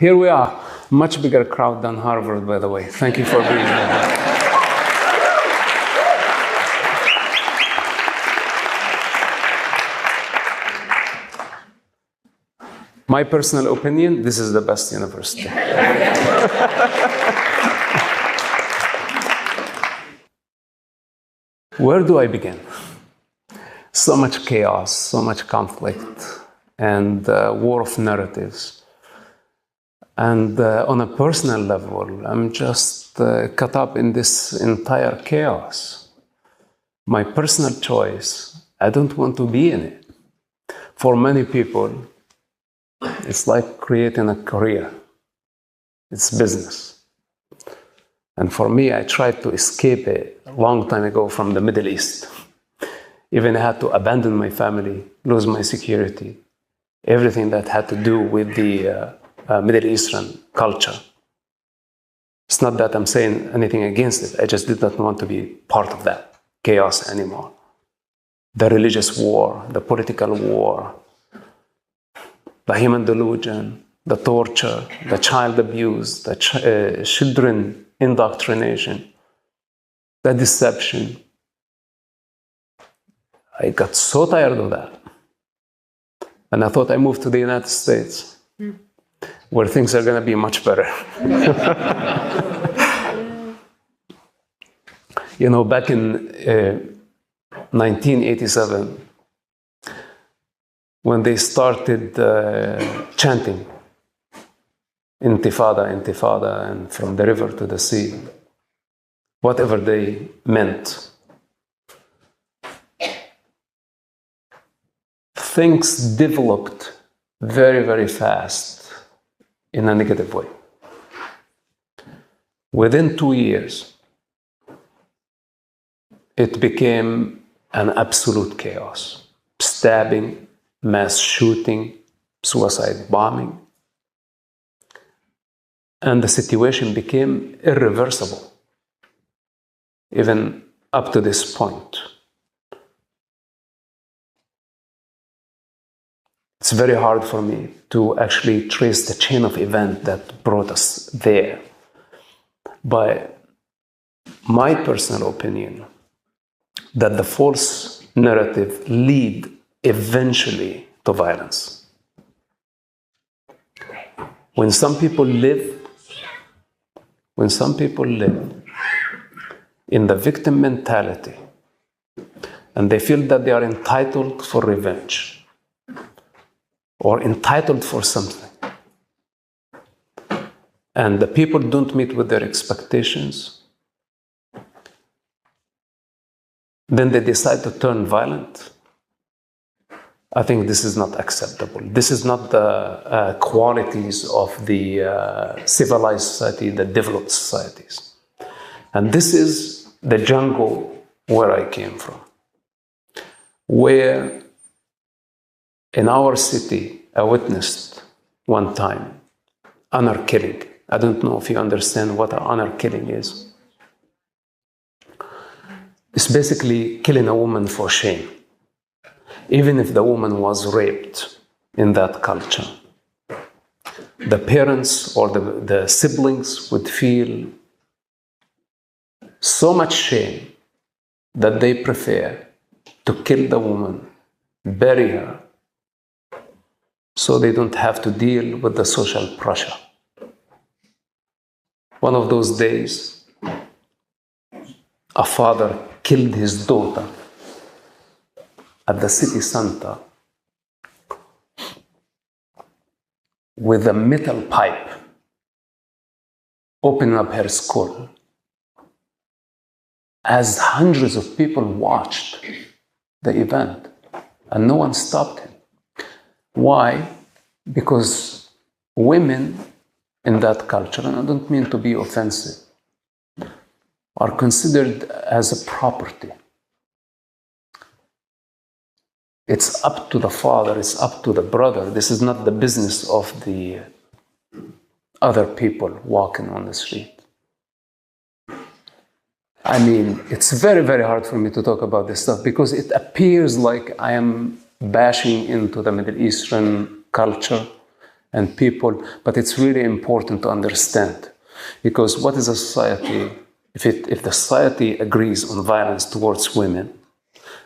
here we are. Much bigger crowd than Harvard, by the way. Thank you for being here. My personal opinion, this is the best university. Where do I begin? So much chaos, so much conflict, and war of narratives. And on a personal level, I'm just caught up in this entire chaos. My personal choice, I don't want to be in it. For many people, it's like creating a career. It's business. And for me, I tried to escape it a long time ago from the Middle East. Even I had to abandon my family, lose my security, everything that had to do with the Middle Eastern culture. It's not that I'm saying anything against it. I just did not want to be part of that chaos anymore. The religious war, the political war, the human delusion, the torture, the child abuse, the children indoctrination, the deception. I got so tired of that. And I thought I moved to the United States, where things are going to be much better. You know, back in 1987, when they started chanting, Intifada, Intifada, and from the river to the sea, whatever they meant, things developed very, very fast in a negative way. Within 2 years, it became an absolute chaos. Stabbing, mass shooting, suicide bombing. And the situation became irreversible, even up to this point. It's very hard for me to actually trace the chain of events that brought us there. But my personal opinion, that the false narrative lead eventually to violence. When some people live in the victim mentality and they feel that they are entitled for revenge or entitled for something, and the people don't meet with their expectations, then they decide to turn violent. I think this is not acceptable. This is not the qualities of the civilized society, the developed societies. And this is the jungle where I came from, where in our city, I witnessed one time honor killing. I don't know if you understand what an honor killing is. It's basically killing a woman for shame, even if the woman was raped in that culture. The parents or the siblings would feel so much shame that they prefer to kill the woman, bury her, so they don't have to deal with the social pressure. One of those days, a father killed his daughter at the city center with a metal pipe, opening up her skull, as hundreds of people watched the event and no one stopped him. Why? Because women in that culture, and I don't mean to be offensive, are considered as a property. It's up to the father, it's up to the brother. This is not the business of the other people walking on the street. I mean, it's very, very hard for me to talk about this stuff because it appears like I am bashing into the Middle Eastern culture and people, but it's really important to understand. Because what is a society, if the society agrees on violence towards women,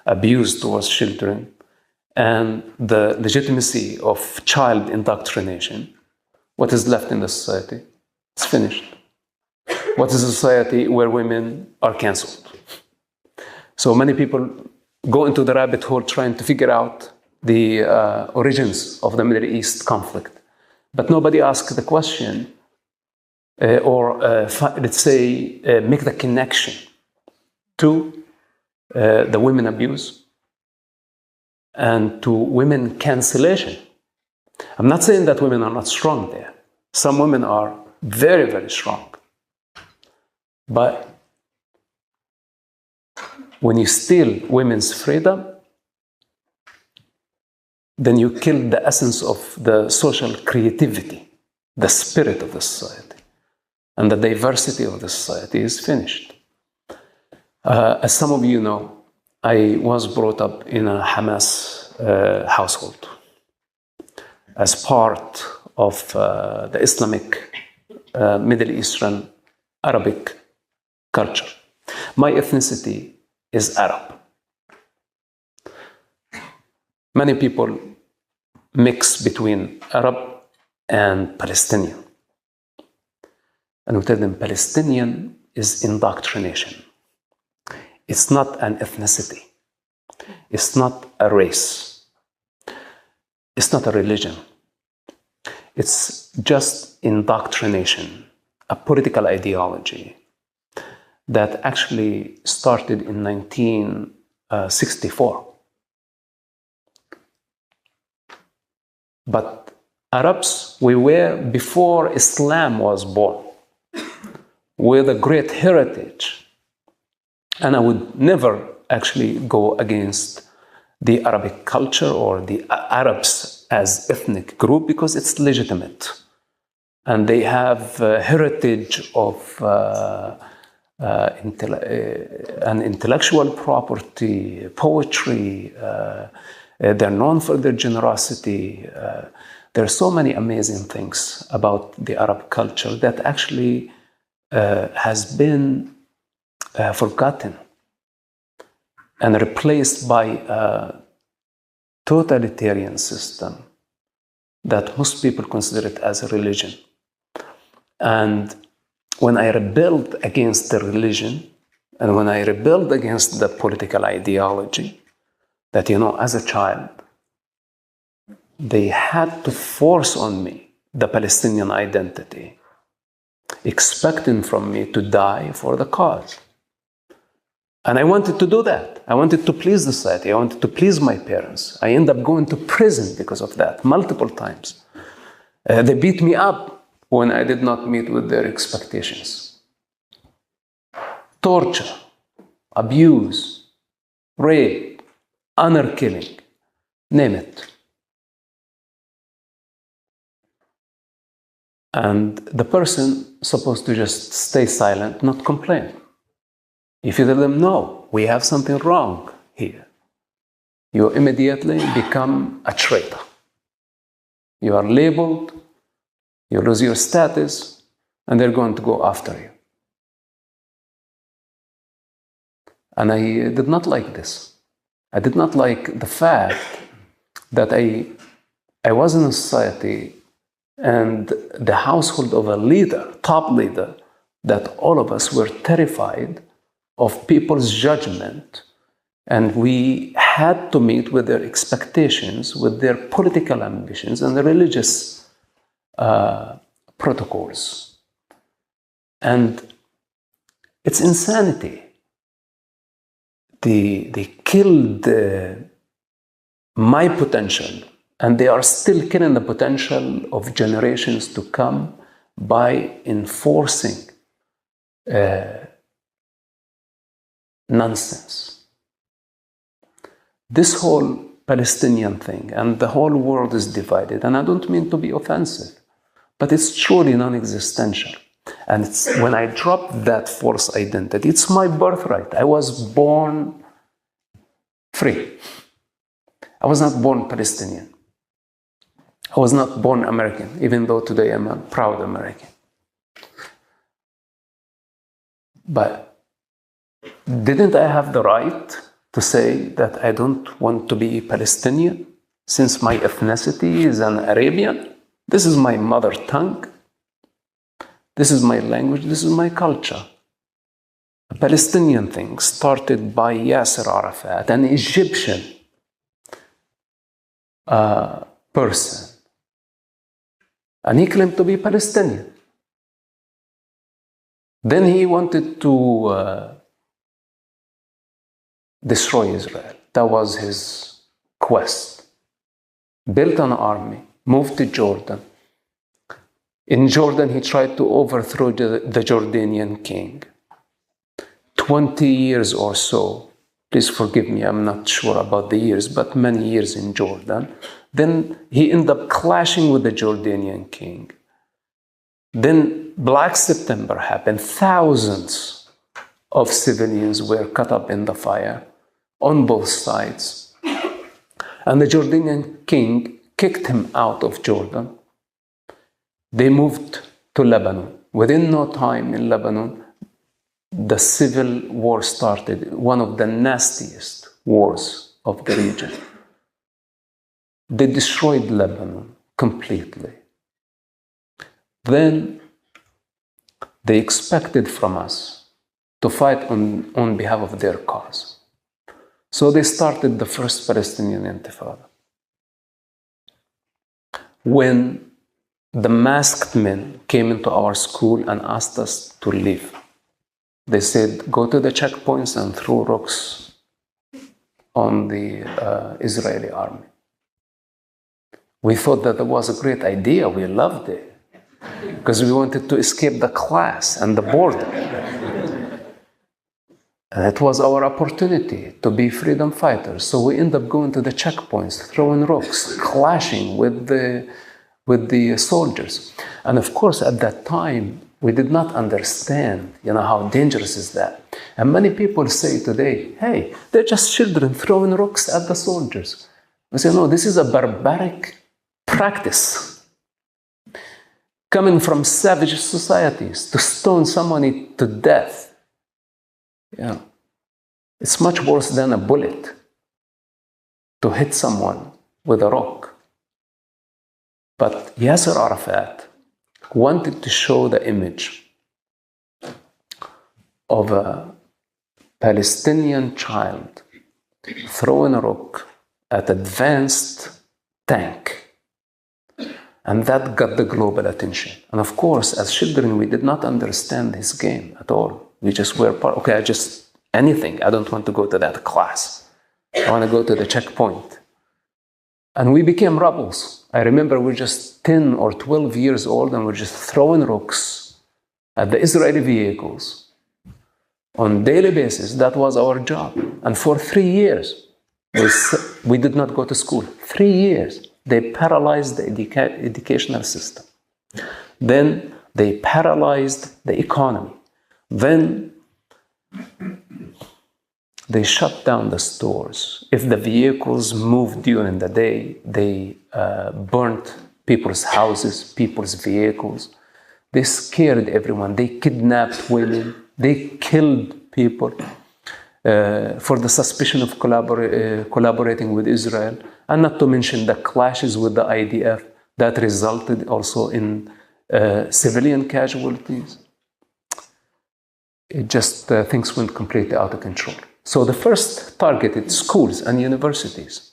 abuse towards children, and the legitimacy of child indoctrination, what is left in the society? It's finished. What is a society where women are cancelled? So many people go into the rabbit hole trying to figure out the origins of the Middle East conflict. But nobody asks the question, let's say, make the connection to the women abuse and to women cancellation. I'm not saying that women are not strong there. Some women are very, very strong. But when you steal women's freedom, then you kill the essence of the social creativity, the spirit of the society, and the diversity of the society is finished. As some of you know, I was brought up in a Hamas household as part of the Islamic, Middle Eastern, Arabic culture. My ethnicity is Arab. Many people mix between Arab and Palestinian. And we tell them Palestinian is indoctrination. It's not an ethnicity. It's not a race. It's not a religion. It's just indoctrination, a political ideology that actually started in 1964. But Arabs, we were before Islam was born, with a great heritage. And I would never actually go against the Arabic culture or the Arabs as ethnic group because it's legitimate. And they have a heritage of an intellectual property, poetry. They're known for their generosity. There are so many amazing things about the Arab culture that actually has been forgotten and replaced by a totalitarian system that most people consider it as a religion. And when I rebelled against the religion, and when I rebelled against the political ideology, that, as a child, they had to force on me the Palestinian identity, expecting from me to die for the cause. And I wanted to do that. I wanted to please society. I wanted to please my parents. I ended up going to prison because of that, multiple times. They beat me up when I did not meet with their expectations. Torture, abuse, rape, honor killing, name it. And the person supposed to just stay silent, not complain. If you tell them, no, we have something wrong here, you immediately become a traitor. You are labeled, you lose your status, and they're going to go after you. And I did not like this. I did not like the fact that I was in a society and the household of a leader, top leader, that all of us were terrified of people's judgment, and we had to meet with their expectations, with their political ambitions and the religious protocols. And it's insanity. They killed my potential, and they are still killing the potential of generations to come by enforcing nonsense. This whole Palestinian thing, and the whole world is divided, and I don't mean to be offensive, but it's truly non-existential. And it's, when I dropped that false identity, it's my birthright. I was born free. I was not born Palestinian. I was not born American, even though today I'm a proud American. But didn't I have the right to say that I don't want to be Palestinian since my ethnicity is an Arabian? This is my mother tongue. This is my language. This is my culture. A Palestinian thing started by Yasser Arafat, an Egyptian person. And he claimed to be Palestinian. Then he wanted to destroy Israel. That was his quest. Built an army, moved to Jordan. In Jordan, he tried to overthrow the Jordanian king. 20 years or so, please forgive me, I'm not sure about the years, but many years in Jordan. Then he ended up clashing with the Jordanian king. Then Black September happened. Thousands of civilians were caught up in the fire on both sides. And the Jordanian king kicked him out of Jordan. They moved to Lebanon. Within no time in Lebanon, the civil war started, one of the nastiest wars of the region. They destroyed Lebanon completely. Then they expected from us to fight on behalf of their cause. So they started the first Palestinian Intifada. When the masked men came into our school and asked us to leave, they said, go to the checkpoints and throw rocks on the Israeli army. We thought that was a great idea. We loved it because we wanted to escape the class and the border. And it was our opportunity to be freedom fighters. So we ended up going to the checkpoints, throwing rocks, clashing with the soldiers. And of course, at that time, we did not understand, how dangerous is that. And many people say today, hey, they're just children throwing rocks at the soldiers. We say, no, this is a barbaric practice coming from savage societies to stone somebody to death. Yeah. It's much worse than a bullet to hit someone with a rock. But Yasser Arafat wanted to show the image of a Palestinian child throwing a rock at an advanced tank. And that got the global attention. And of course, as children, we did not understand his game at all. We just were anything. I don't want to go to that class. I want to go to the checkpoint. And we became rebels. I remember we were just 10 or 12 years old and we're just throwing rocks at the Israeli vehicles on a daily basis. That was our job. And for 3 years, we did not go to school. 3 years. They paralyzed the educational system. Then they paralyzed the economy. Then they shut down the stores. If the vehicles moved during the day, they burnt people's houses, people's vehicles. They scared everyone. They kidnapped women. They killed people for the suspicion of collaborating with Israel. And not to mention the clashes with the IDF that resulted also in civilian casualties. It just, things went completely out of control. So the first targeted schools and universities.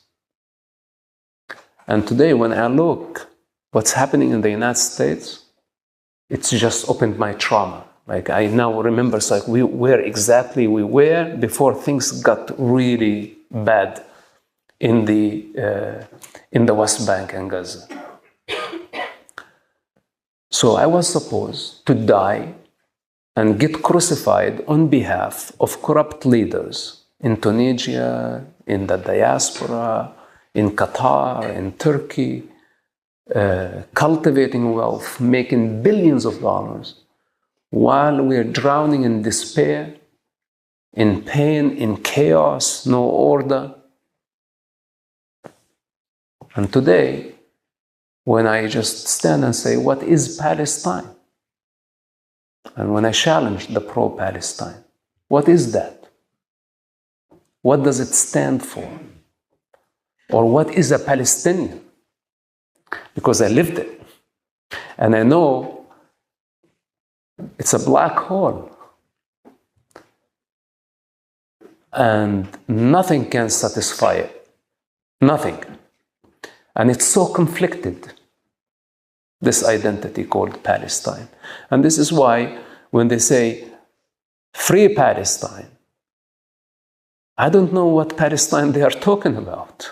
And today when I look what's happening in the United States, it's just opened my trauma. Like I now remember where exactly we were before things got really bad in the West Bank and Gaza. So I was supposed to die and get crucified on behalf of corrupt leaders in Tunisia, in the diaspora, in Qatar, in Turkey, cultivating wealth, making billions of dollars, while we're drowning in despair, in pain, in chaos, no order. And today, when I just stand and say, what is Palestine? And when I challenge the pro-Palestine, what is that? What does it stand for? Or what is a Palestinian? Because I lived it. And I know it's a black hole. And nothing can satisfy it. Nothing. And it's so conflicted, this identity called Palestine. And this is why when they say, free Palestine, I don't know what Palestine they are talking about.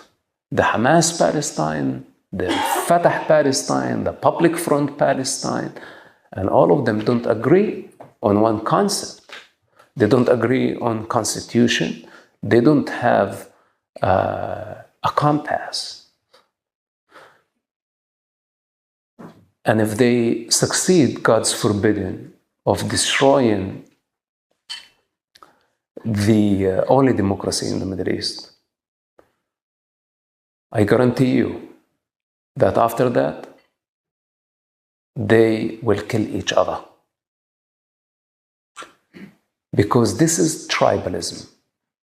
The Hamas Palestine, the Fatah Palestine, the Public Front Palestine, and all of them don't agree on one concept. They don't agree on constitution. They don't have a compass. And if they succeed, God's forbidden, of destroying the only democracy in the Middle East, I guarantee you that after that, they will kill each other. Because this is tribalism.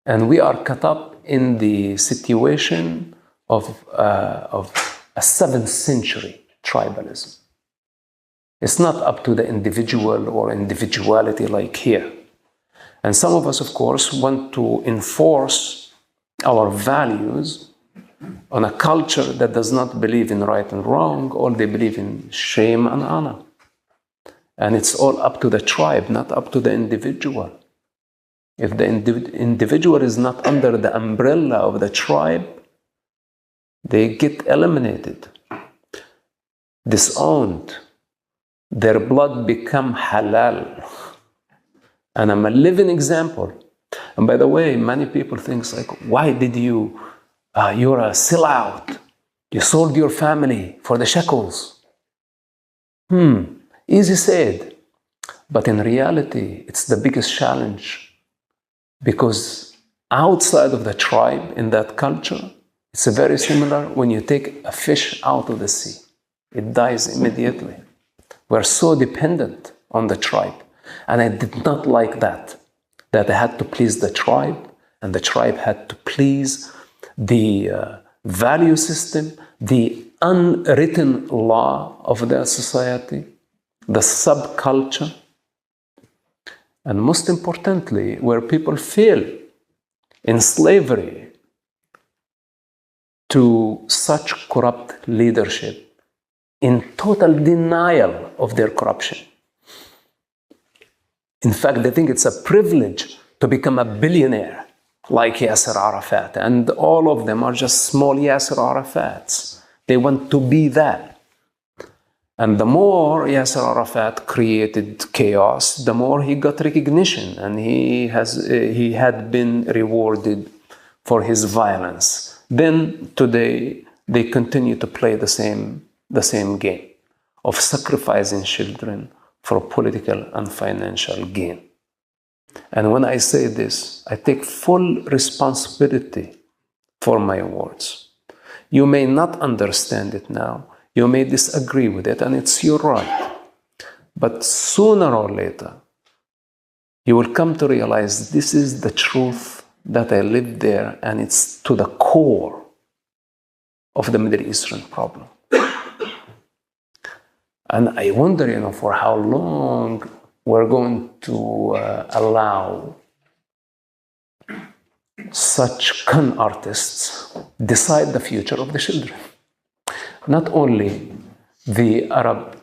And we are caught up in the situation of a 7th century tribalism. It's not up to the individual or individuality like here. And some of us, of course, want to enforce our values on a culture that does not believe in right and wrong, or they believe in shame and honor. And it's all up to the tribe, not up to the individual. If the individual is not under the umbrella of the tribe, they get eliminated, disowned. Their blood become halal. And I'm a living example. And by the way, many people think like, why did you're a sellout. You sold your family for the shekels. Easy said. But in reality, it's the biggest challenge. Because outside of the tribe, in that culture, it's very similar when you take a fish out of the sea. It dies immediately. We're so dependent on the tribe. And I did not like that I had to please the tribe, and the tribe had to please the value system, the unwritten law of their society, the subculture, and most importantly, where people feel in slavery to such corrupt leadership, in total denial of their corruption. In fact, they think it's a privilege to become a billionaire like Yasser Arafat, and all of them are just small Yasser Arafats. They want to be that. And the more Yasser Arafat created chaos, the more he got recognition, and he had been rewarded for his violence. Then today they continue to play the same game of sacrificing children for political and financial gain. And when I say this, I take full responsibility for my words. You may not understand it now. You may disagree with it, and it's your right. But sooner or later, you will come to realize this is the truth that I lived there, and it's to the core of the Middle Eastern problem. And I wonder, for how long we're going to allow such con artists decide the future of the children. Not only the Arab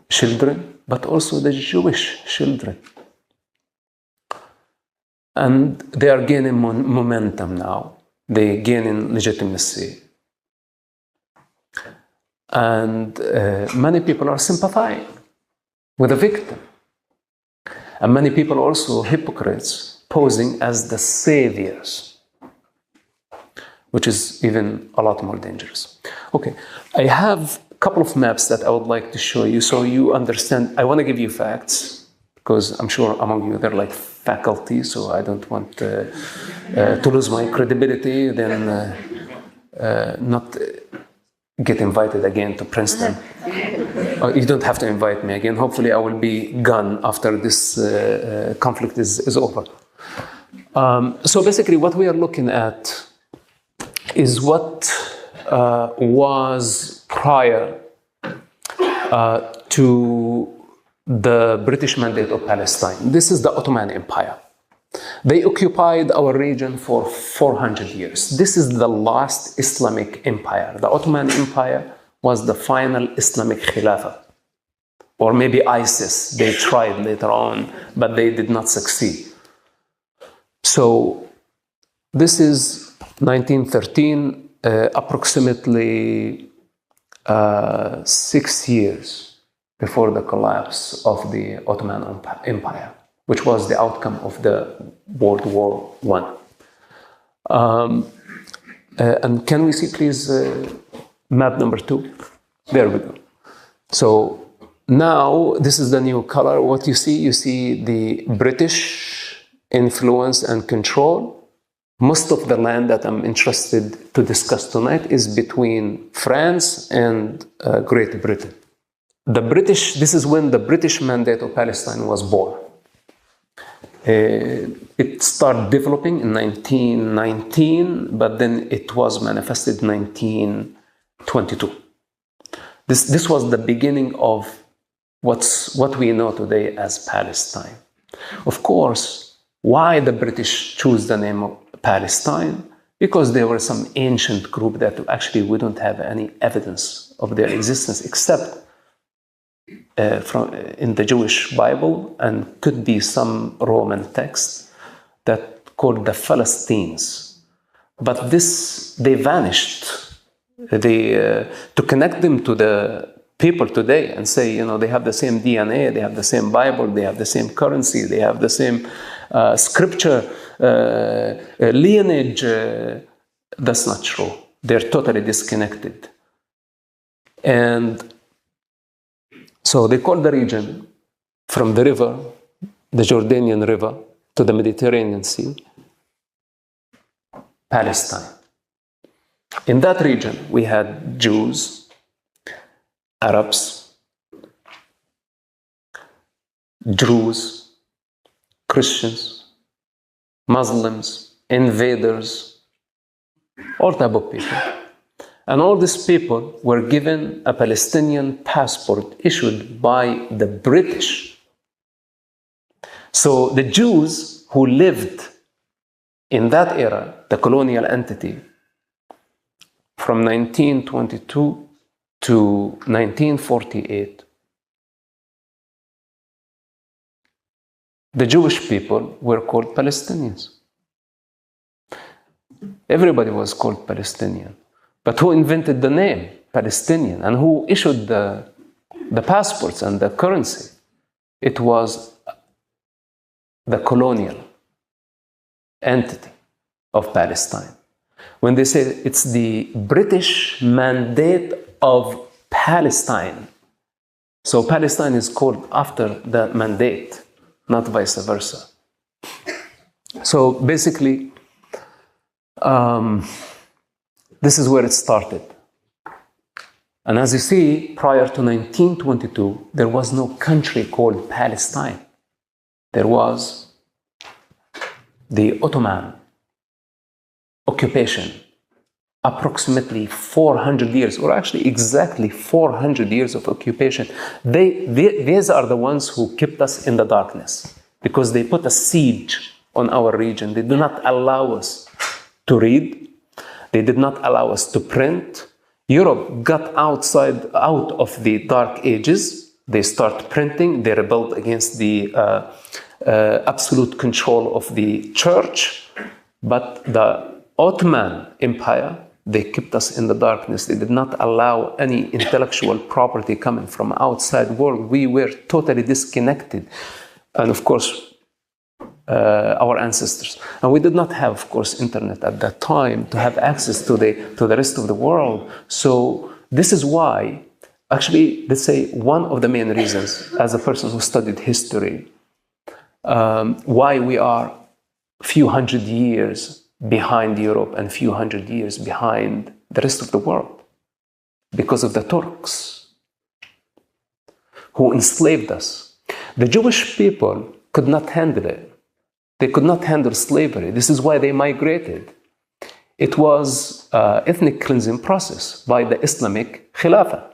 children, but also the Jewish children. And they are gaining momentum now. They are gaining legitimacy. And many people are sympathizing with the victim. And many people also hypocrites posing as the saviors, which is even a lot more dangerous. Okay, I have a couple of maps that I would like to show you so you understand. I want to give you facts because I'm sure among you they're like faculty, so I don't want to lose my credibility, then not get invited again to Princeton. You don't have to invite me again. Hopefully I will be gone after this conflict is over. So basically what we are looking at is what was prior to the British Mandate of Palestine. This is the Ottoman Empire. They occupied our region for 400 years. This is the last Islamic empire. The Ottoman Empire was the final Islamic Khilafah, or maybe ISIS. They tried later on, but they did not succeed. So this is 1913, approximately 6 years before the collapse of the Ottoman Empire, which was the outcome of the World War I. And can we see, please, map number 2? There we go. So now this is the new color. What you see the British influence and control. Most of the land that I'm interested to discuss tonight is between France and Great Britain. This is when the British Mandate of Palestine was born. It started developing in 1919, but then it was manifested in 1922. This was the beginning of what we know today as Palestine. Of course, why the British choose the name of Palestine? Because there were some ancient group that actually we don't have any evidence of their existence except in the Jewish Bible, and could be some Roman text that called the Philistines. But they vanished. To connect them to the people today and say, they have the same DNA, they have the same Bible, they have the same currency, they have the same scripture, lineage, that's not true. They're totally disconnected. And so they call the region from the river, the Jordanian River, to the Mediterranean Sea, Palestine. In that region, we had Jews, Arabs, Druze, Christians, Muslims, invaders, all type of people. And all these people were given a Palestinian passport issued by the British. So the Jews who lived in that era, the colonial entity, from 1922 to 1948, the Jewish people were called Palestinians. Everybody was called Palestinian. But who invented the name Palestinian and who issued the passports and the currency? It was the colonial entity of Palestine. When they say it's the British Mandate of Palestine, so Palestine is called after the mandate, not vice versa. So basically, this is where it started. And as you see, prior to 1922, there was no country called Palestine. There was the Ottoman occupation, approximately 400 years, or actually exactly 400 years of occupation. These are the ones who kept us in the darkness because they put a siege on our region. They do not allow us to read. They did not allow us to print. Europe got out of the dark ages. They start printing. They rebelled against the absolute control of the church. But the Ottoman Empire, they kept us in the darkness. They did not allow any intellectual property coming from outside world. We were totally disconnected. And of course, our ancestors. And we did not have, of course, internet at that time to have access to the rest of the world. So this is why, actually, let's say one of the main reasons, as a person who studied history, why we are a few hundred years behind Europe and a few hundred years behind the rest of the world. because of the Turks who enslaved us. The Jewish people could not handle it. They could not handle slavery. This is why they migrated. It was an ethnic cleansing process by the Islamic Khilafah.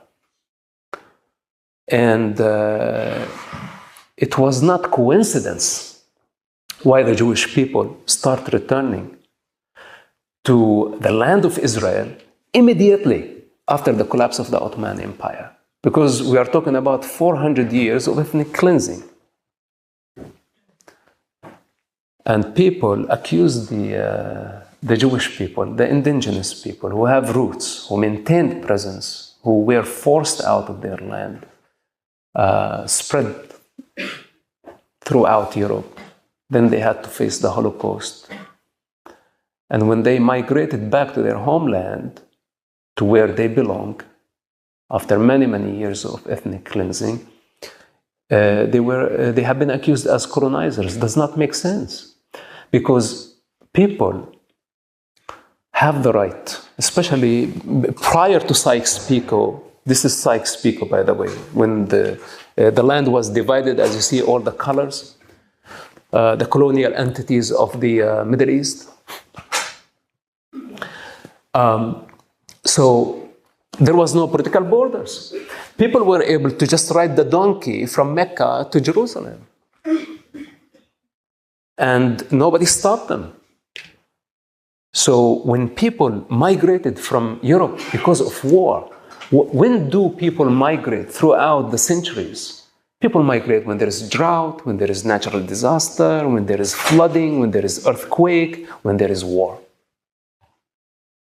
And it was not coincidence why the Jewish people start returning to the land of Israel immediately after the collapse of the Ottoman Empire. Because we are talking about 400 years of ethnic cleansing. And people accuse the Jewish people, the indigenous people who have roots, who maintained presence, who were forced out of their land, spread throughout Europe. Then they had to face the Holocaust. And when they migrated back to their homeland, to where they belong, after many, many years of ethnic cleansing, they have been accused as colonizers. Does not make sense. Because people have the right, especially prior to Sykes-Picot. This is Sykes-Picot, by the way, when the land was divided, as you see, all the colors, the colonial entities of the Middle East. So there was no political borders. People were able to just ride the donkey from Mecca to Jerusalem. And nobody stopped them. So when people migrated from Europe because of war, when do people migrate throughout the centuries? People migrate when there is drought, when there is natural disaster, when there is flooding, when there is earthquake, when there is war.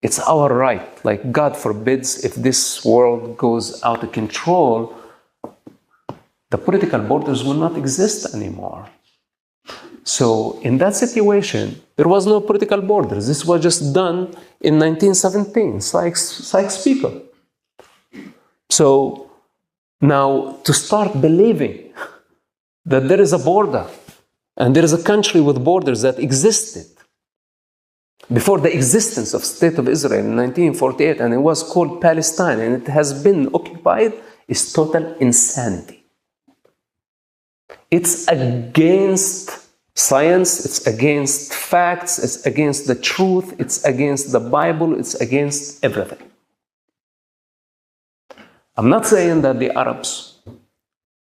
It's our right. Like, God forbids, if this world goes out of control, the political borders will not exist anymore. So in that situation, there was no political borders. This was just done in 1917, Sykes-Picot. So now to start believing that there is a border and there is a country with borders that existed before the existence of State of Israel in 1948, and it was called Palestine, and it has been occupied, is total insanity. It's against science, it's against facts, it's against the truth, it's against the Bible, it's against everything. I'm not saying that the Arabs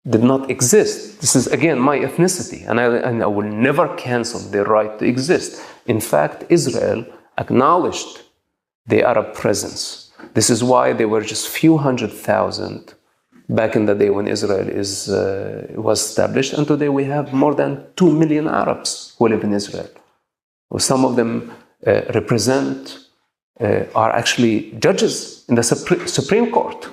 did not exist. This is, again, my ethnicity, and I will never cancel their right to exist. In fact, Israel acknowledged the Arab presence. This is why there were just few 100,000 back in the day when Israel was established, and today we have more than 2 million Arabs who live in Israel. Some of them are actually judges in the Supreme Court.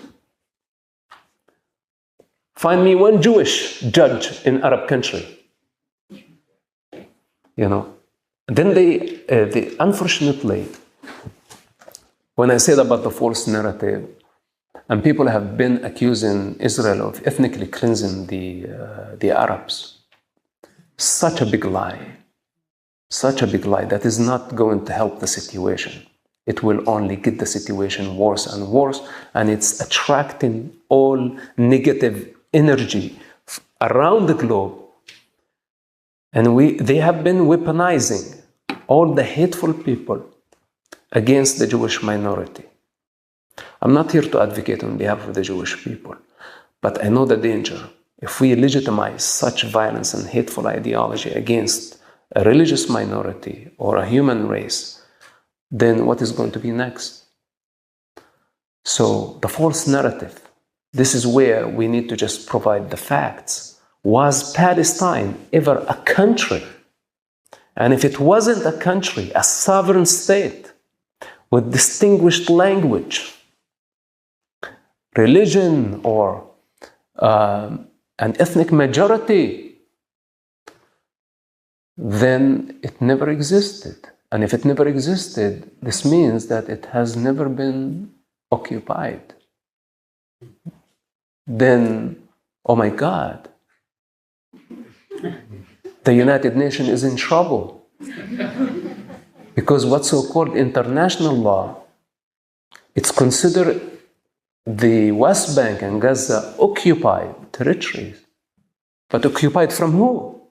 Find me one Jewish judge in Arab country. You know. Then they unfortunately, when I said about the false narrative, and people have been accusing Israel of ethnically cleansing the Arabs, such a big lie that is not going to help the situation. It will only get the situation worse and worse, and it's attracting all negative energy around the globe. And they have been weaponizing all the hateful people against the Jewish minority. I'm not here to advocate on behalf of the Jewish people, but I know the danger. If we legitimize such violence and hateful ideology against a religious minority or a human race, then what is going to be next? So the false narrative, this is where we need to just provide the facts. Was Palestine ever a country? And if it wasn't a country, a sovereign state with distinguished language, religion, or an ethnic majority, then it never existed. And if it never existed, this means that it has never been occupied. Then, oh my God, the United Nations is in trouble. Because what's so-called international law, it's considered the West Bank and Gaza occupied territories. But occupied from who?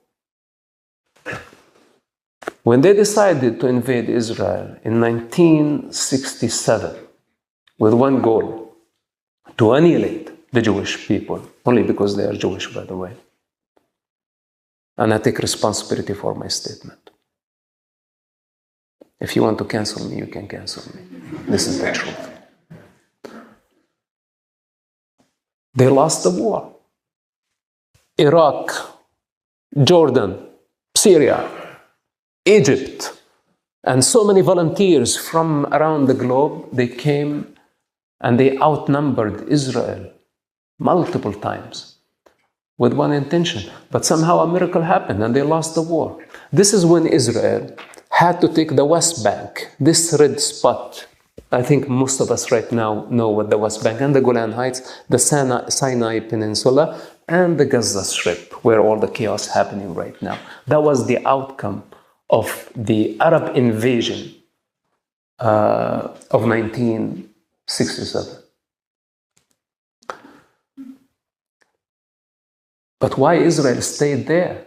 When they decided to invade Israel in 1967 with one goal, to annihilate the Jewish people, only because they are Jewish, by the way. And I take responsibility for my statement. If you want to cancel me, you can cancel me. This is the truth. They lost the war. Iraq, Jordan, Syria, Egypt, and so many volunteers from around the globe, they came and they outnumbered Israel multiple times with one intention. But somehow a miracle happened and they lost the war. This is when Israel had to take the West Bank, this red spot. I think most of us right now know what the West Bank and the Golan Heights, the Sinai Peninsula, and the Gaza Strip, where all the chaos is happening right now. That was the outcome of the Arab invasion of 1967. But why Israel stayed there?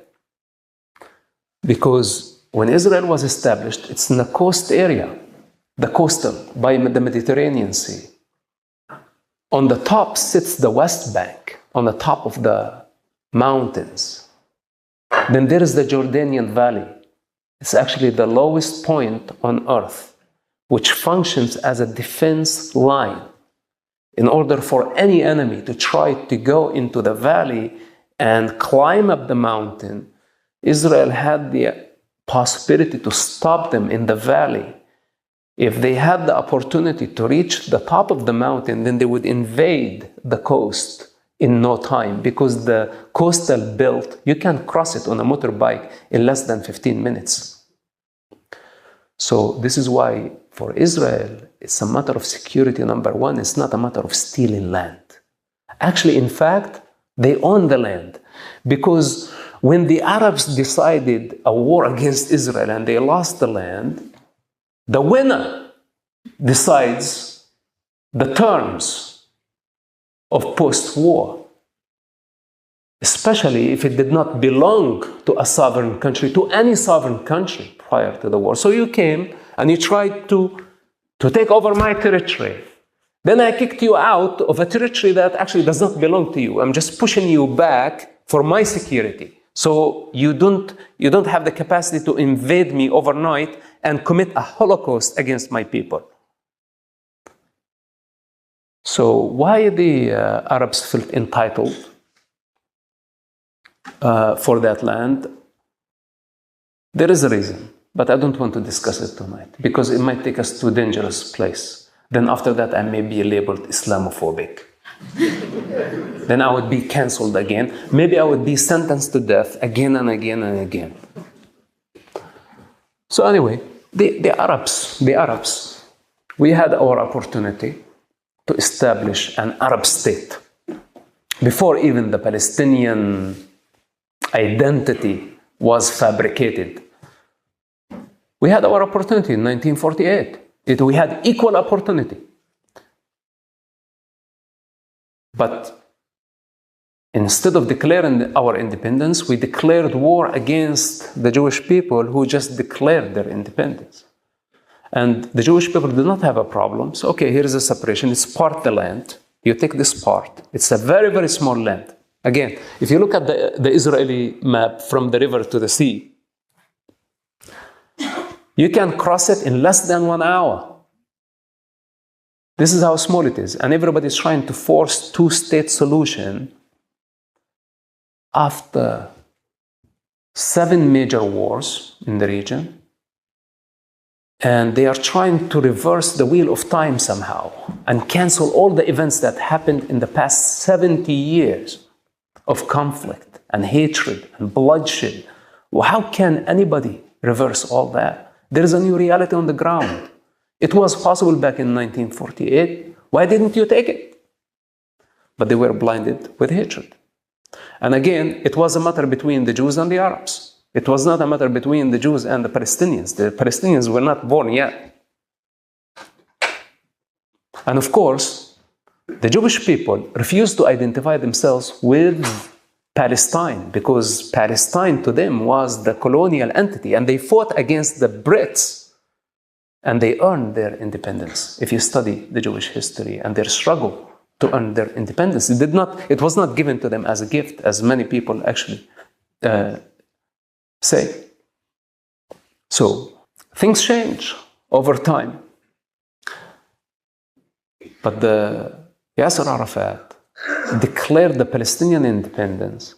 Because when Israel was established, it's in the coast area, the coastal, by the Mediterranean Sea. On the top sits the West Bank, on the top of the mountains. Then there is the Jordanian Valley. It's actually the lowest point on earth, which functions as a defense line. In order for any enemy to try to go into the valley and climb up the mountain, Israel had the possibility to stop them in the valley. If they had the opportunity to reach the top of the mountain, then they would invade the coast in no time, because the coastal belt, you can cross it on a motorbike in less than 15 minutes. So this is why for Israel, it's a matter of security, number one. It's not a matter of stealing land. Actually, in fact, they own the land, because when the Arabs decided a war against Israel and they lost the land, the winner decides the terms of post-war, especially if it did not belong to a sovereign country, to any sovereign country prior to the war. So you came and you tried to take over my territory. Then I kicked you out of a territory that actually does not belong to you. I'm just pushing you back for my security. So you don't have the capacity to invade me overnight and commit a Holocaust against my people. So why the Arabs felt entitled for that land? There is a reason, but I don't want to discuss it tonight, because it might take us to a dangerous place. Then after that, I may be labeled Islamophobic. Then I would be cancelled again. Maybe I would be sentenced to death again and again and again. So anyway, the Arabs, we had our opportunity to establish an Arab state before even the Palestinian identity was fabricated. We had our opportunity in 1948. We had equal opportunity. But instead of declaring our independence, we declared war against the Jewish people who just declared their independence. And the Jewish people did not have a problem. So, okay, here is a separation. It's part the land. You take this part. It's a very, very small land. Again, if you look at the Israeli map from the river to the sea, you can cross it in less than 1 hour. This is how small it is. And everybody is trying to force two-state solution after 7 major wars in the region. And they are trying to reverse the wheel of time somehow and cancel all the events that happened in the past 70 years of conflict and hatred and bloodshed. Well, how can anybody reverse all that? There is a new reality on the ground. It was possible back in 1948. Why didn't you take it? But they were blinded with hatred. And again, it was a matter between the Jews and the Arabs. It was not a matter between the Jews and the Palestinians. The Palestinians were not born yet. And of course, The Jewish people refused to identify themselves with Palestine because Palestine to them was the colonial entity, and they fought against the Brits and they earned their independence. If you study the Jewish history and their struggle to earn their independence, it was not given to them as a gift, as many people actually say. So things change over time. But Yasser Arafat declared the Palestinian independence,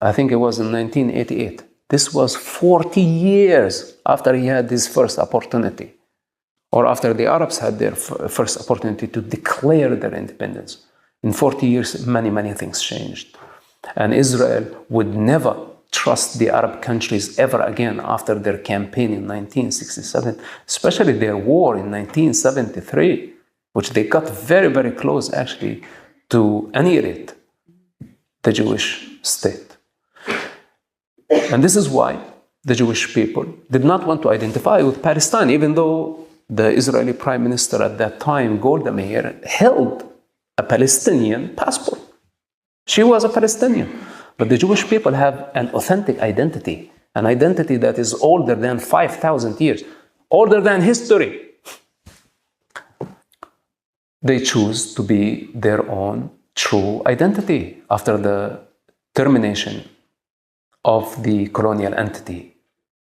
I think it was in 1988. This was 40 years after he had his first opportunity, or after the Arabs had their first opportunity to declare their independence. In 40 years, many, many things changed. And Israel would never trust the Arab countries ever again after their campaign in 1967, especially their war in 1973, which they got very, very close actually to annihilate the Jewish state. And this is why the Jewish people did not want to identify with Palestine, even though the Israeli Prime Minister at that time, Golda Meir, held a Palestinian passport. She was a Palestinian. But the Jewish people have an authentic identity, an identity that is older than 5,000 years, older than history. They choose to be their own true identity after the termination of the colonial entity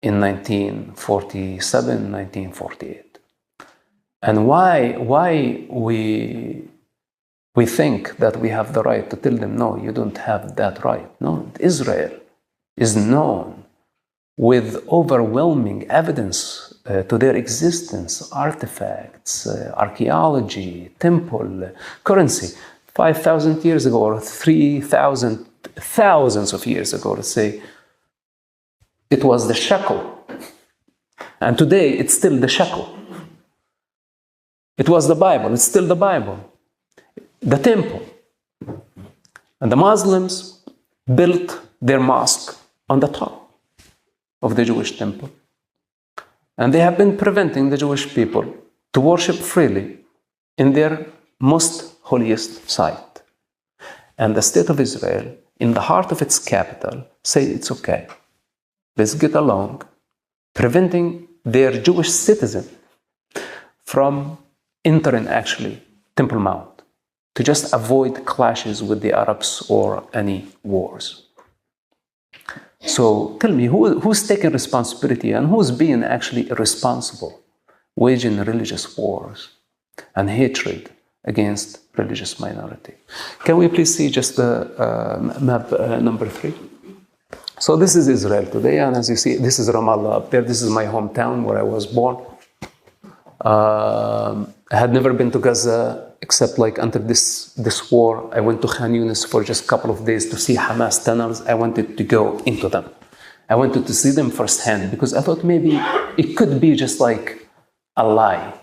in 1947, 1948. And why we think that we have the right to tell them, no, you don't have that right. No, Israel is known with overwhelming evidence to their existence, artifacts, archaeology, temple, currency. 5,000 years ago, or 3,000, thousands of years ago, let's say, it was the shekel. And today, it's still the shekel. It was the Bible, it's still the Bible. The temple. And the Muslims built their mosque on the top of the Jewish temple. And they have been preventing the Jewish people to worship freely in their most holiest site. And the state of Israel, in the heart of its capital, say it's okay. Let's get along, preventing their Jewish citizen from entering actually Temple Mount, to just avoid clashes with the Arabs or any wars. So tell me, who's taking responsibility and who's being actually irresponsible, waging religious wars and hatred against religious minority? Can we please see just the map number 3? So this is Israel today, and as you see, this is Ramallah up there. This is my hometown where I was born. I had never been to Gaza except like until this war. I went to Khan Yunis for just a couple of days to see Hamas tunnels. I wanted to go into them. I wanted to see them firsthand because I thought maybe it could be just like a lie.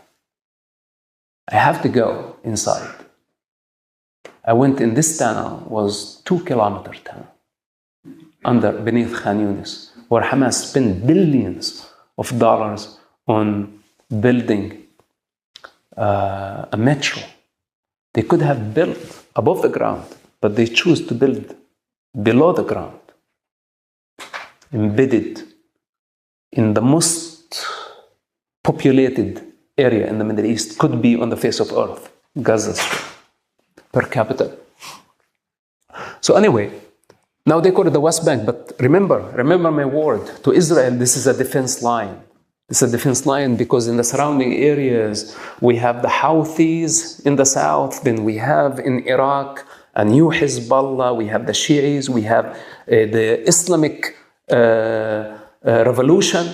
I have to go inside. I went in this tunnel, was 2-kilometer tunnel beneath Khan Yunis, where Hamas spent billions of dollars on building a metro. They could have built above the ground, but they choose to build below the ground, embedded in the most populated area in the Middle East, could be on the face of earth, Gaza Strip, per capita. So anyway, now they call it the West Bank, but remember my word, to Israel, this is a defense line. It's a defense line because in the surrounding areas, we have the Houthis in the south, then we have in Iraq a new Hezbollah, we have the Shi'is, we have the Islamic revolution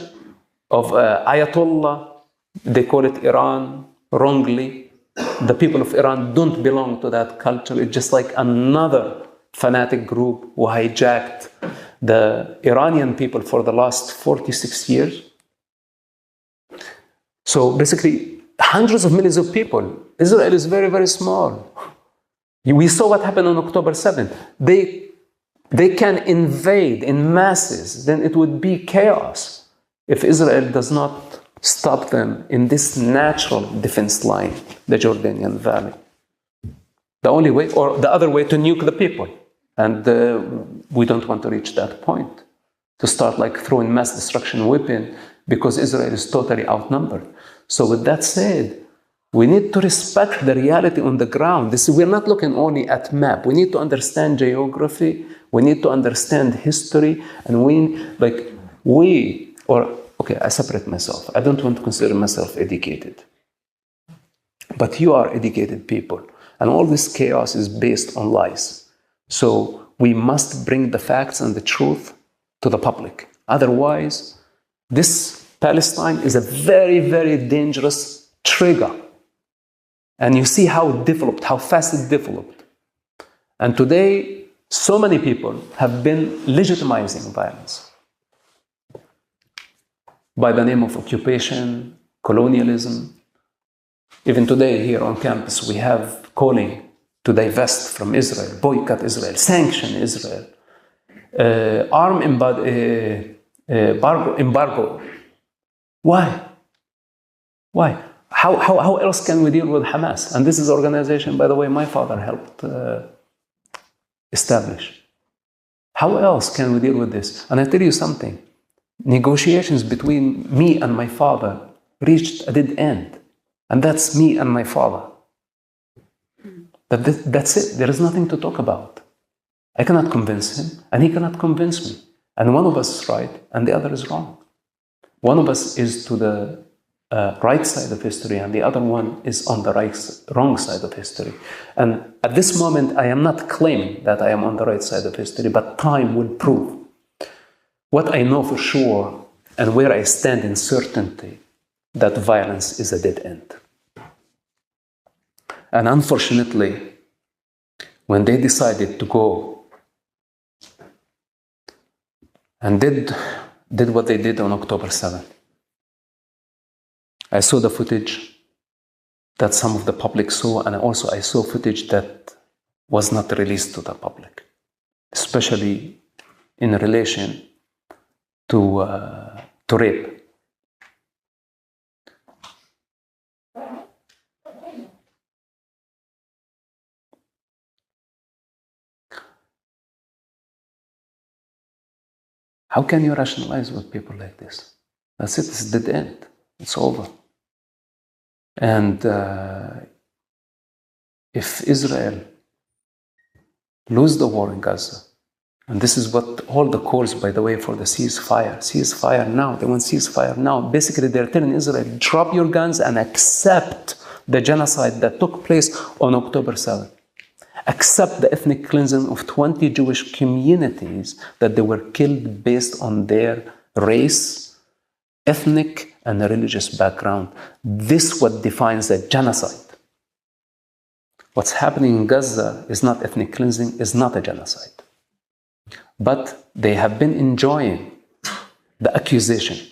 of Ayatollah. They call it Iran wrongly. The people of Iran don't belong to that culture. It's just like another fanatic group who hijacked the Iranian people for the last 46 years. So basically, hundreds of millions of people. Israel is very, very small. We saw what happened on October 7th. They can invade in masses. Then it would be chaos if Israel does not stop them in this natural defense line, the Jordanian Valley. The only way, or the other way, to nuke the people. And we don't want to reach that point, to start like throwing mass destruction weapon because Israel is totally outnumbered. So with that said, we need to respect the reality on the ground. We're not looking only at map. We need to understand geography. We need to understand history. And I separate myself. I don't want to consider myself educated. But you are educated people. And all this chaos is based on lies. So we must bring the facts and the truth to the public. Otherwise, this Palestine is a very, very dangerous trigger. And you see how it developed, how fast it developed. And today, so many people have been legitimizing violence by the name of occupation, colonialism. Even today, here on campus, we have calling to divest from Israel, boycott Israel, sanction Israel, arm embargo. Why? Why? How else can we deal with Hamas? And this is an organization, by the way, my father helped establish. How else can we deal with this? And I tell you something, negotiations between me and my father reached a dead end. And that's me and my father. That's it. There is nothing to talk about. I cannot convince him, and he cannot convince me. And one of us is right, and the other is wrong. One of us is to the right side of history, and the other one is on the wrong side of history. And at this moment, I am not claiming that I am on the right side of history, but time will prove. What I know for sure, and where I stand in certainty, that violence is a dead end. And unfortunately, when they decided to go and did what they did on October 7th, I saw the footage that some of the public saw, and also I saw footage that was not released to the public, especially in relation to rape. How can you rationalize with people like this? That's it, it's dead end. It's over. And if Israel lose the war in Gaza, and this is what all the calls, by the way, for the ceasefire now, they want ceasefire now. Basically, they're telling Israel, drop your guns and accept the genocide that took place on October 7th. Accept the ethnic cleansing of 20 Jewish communities that they were killed based on their race, ethnic, and religious background. This is what defines a genocide. What's happening in Gaza is not ethnic cleansing, is not a genocide. But they have been enjoying the accusation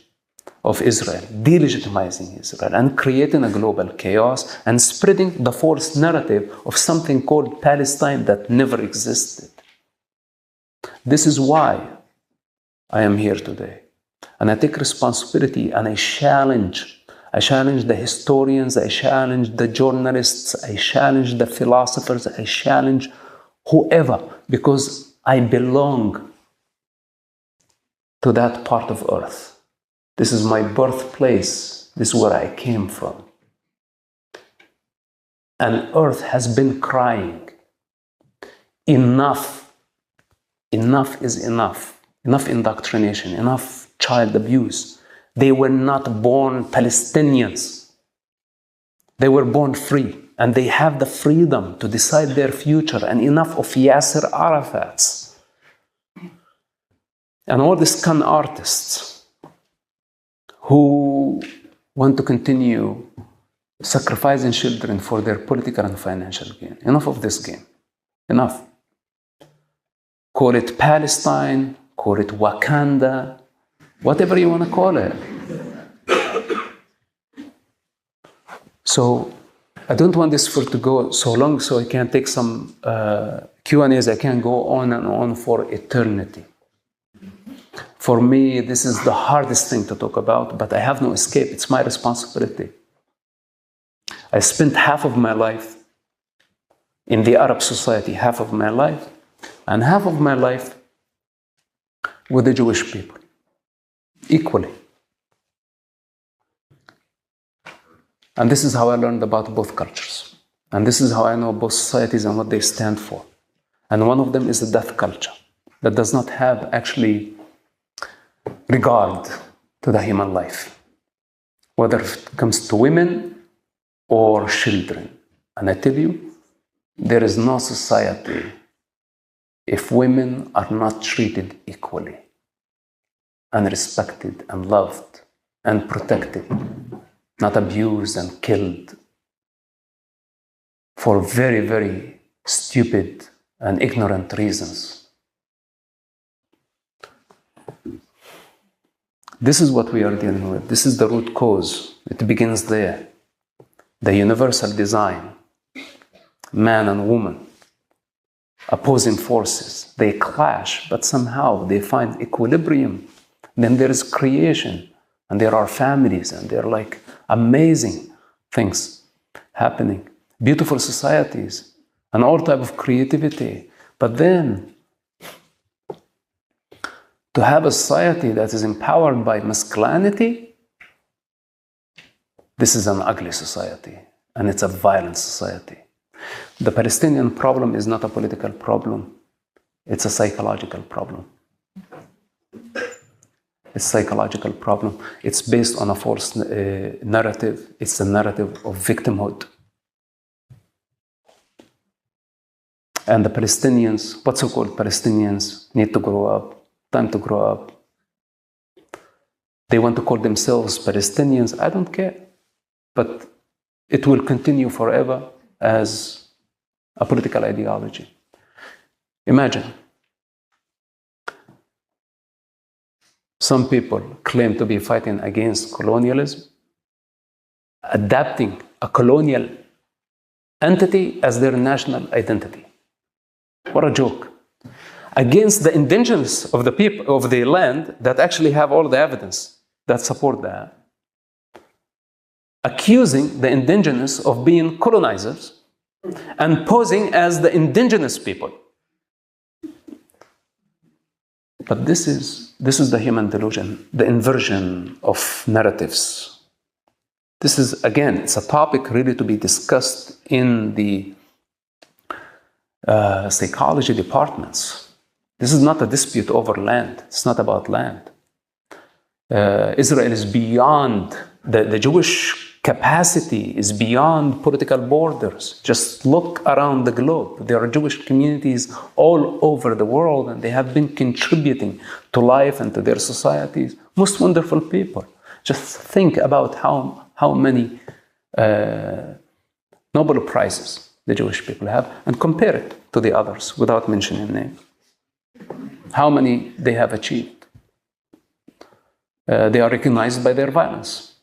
of Israel, delegitimizing Israel, and creating a global chaos and spreading the false narrative of something called Palestine that never existed. This is why I am here today. And I take responsibility and I challenge the historians, I challenge the journalists, I challenge the philosophers, I challenge whoever, because I belong to that part of earth. This is my birthplace. This is where I came from. And earth has been crying. Enough. Enough is enough. Enough indoctrination, enough child abuse. They were not born Palestinians. They were born free, and they have the freedom to decide their future, and enough of Yasser Arafat's. And all these con artists who want to continue sacrificing children for their political and financial gain. Enough of this game. Enough. Call it Palestine, call it Wakanda, whatever you want to call it. So I don't want this to go so long, so I can take some Q&As. I can go on and on for eternity. For me, this is the hardest thing to talk about, but I have no escape. It's my responsibility. I spent half of my life in the Arab society, half of my life, and half of my life with the Jewish people, equally. And this is how I learned about both cultures. And this is how I know both societies and what they stand for. And one of them is the death culture that does not have actually regard to the human life, whether it comes to women or children. And I tell you, there is no society if women are not treated equally and respected and loved and protected, not abused and killed for very, very stupid and ignorant reasons. This is what we are dealing with. This is the root cause. It begins there. The universal design, man and woman, opposing forces. They clash, but somehow they find equilibrium. Then there is creation, and there are families, and there are like amazing things happening. Beautiful societies, and all type of creativity. But then, to have a society that is empowered by masculinity, this is an ugly society, and it's a violent society. The Palestinian problem is not a political problem, it's a psychological problem. It's a psychological problem. It's based on a false narrative. It's a narrative of victimhood. And the Palestinians, what so-called Palestinians, need to grow up, time to grow up. They want to call themselves Palestinians. I don't care. But it will continue forever as a political ideology. Imagine, some people claim to be fighting against colonialism, adapting a colonial entity as their national identity. What a joke. Against the indigenous of the people of the land that actually have all the evidence that support that. Accusing the indigenous of being colonizers and posing as the indigenous people. But this is the human delusion, the inversion of narratives. This is, again, it's a topic really to be discussed in the psychology departments. This is not a dispute over land. It's not about land. Israel is beyond, the Jewish capacity is beyond political borders. Just look around the globe. There are Jewish communities all over the world, and they have been contributing to life and to their societies. Most wonderful people. Just think about how many Nobel Prizes the Jewish people have, and compare it to the others without mentioning names. How many they have achieved. They are recognized by their violence.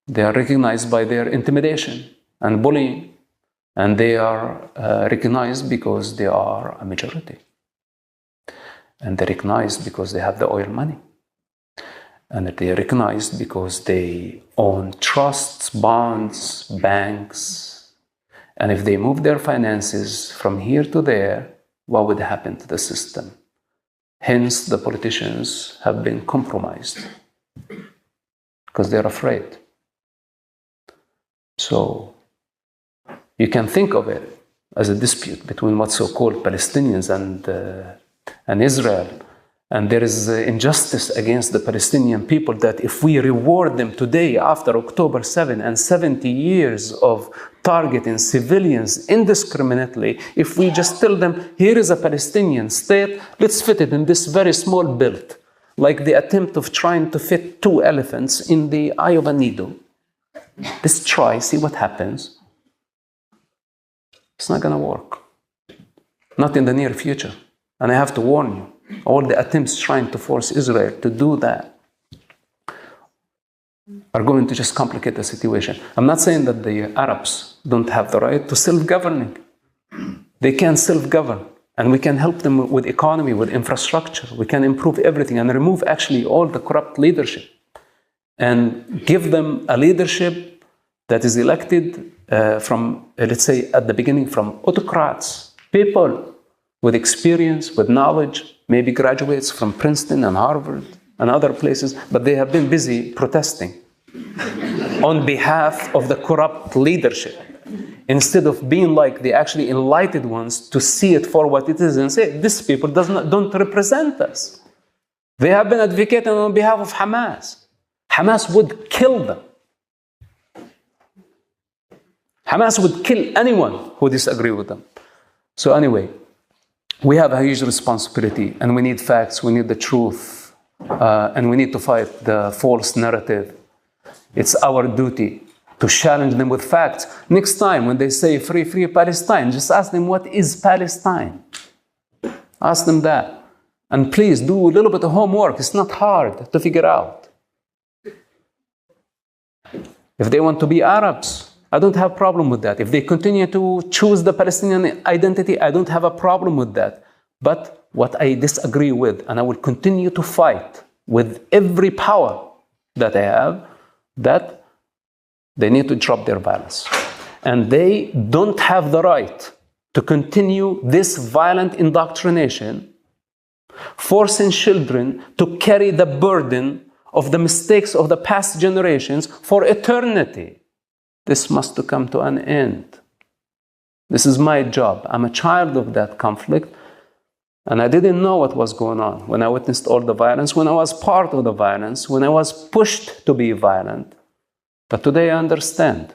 They are recognized by their intimidation and bullying. And they are recognized because they are a majority. And they're recognized because they have the oil money. And they are recognized because they own trusts, bonds, banks. And if they move their finances from here to there, what would happen to the system? Hence, the politicians have been compromised because they're afraid. So, you can think of it as a dispute between what's so-called Palestinians and Israel. And there is injustice against the Palestinian people that if we reward them today after October 7 and 70 years of targeting civilians indiscriminately, if we just tell them, here is a Palestinian state, let's fit it in this very small build, like the attempt of trying to fit 2 elephants in the eye of a needle. Let's try, see what happens. It's not going to work. Not in the near future. And I have to warn you, all the attempts trying to force Israel to do that are going to just complicate the situation. I'm not saying that the Arabs don't have the right to self-governing. They can self-govern, and we can help them with economy, with infrastructure. We can improve everything and remove actually all the corrupt leadership and give them a leadership that is elected from, let's say, at the beginning from autocrats, people with experience, with knowledge, maybe graduates from Princeton and Harvard and other places, but they have been busy protesting on behalf of the corrupt leadership, instead of being like the actually enlightened ones to see it for what it is and say, these people don't represent us. They have been advocating on behalf of Hamas. Hamas would kill them. Hamas would kill anyone who disagree with them. So anyway, we have a huge responsibility, and we need facts, we need the truth, and we need to fight the false narrative. It's our duty to challenge them with facts. Next time when they say free, free Palestine, just ask them, what is Palestine? Ask them that. And please do a little bit of homework. It's not hard to figure out. If they want to be Arabs, I don't have a problem with that. If they continue to choose the Palestinian identity, I don't have a problem with that. But what I disagree with, and I will continue to fight with every power that I have, that they need to drop their violence. And they don't have the right to continue this violent indoctrination, forcing children to carry the burden of the mistakes of the past generations for eternity. This must come to an end. This is my job. I'm a child of that conflict, and I didn't know what was going on when I witnessed all the violence, when I was part of the violence, when I was pushed to be violent. But today I understand,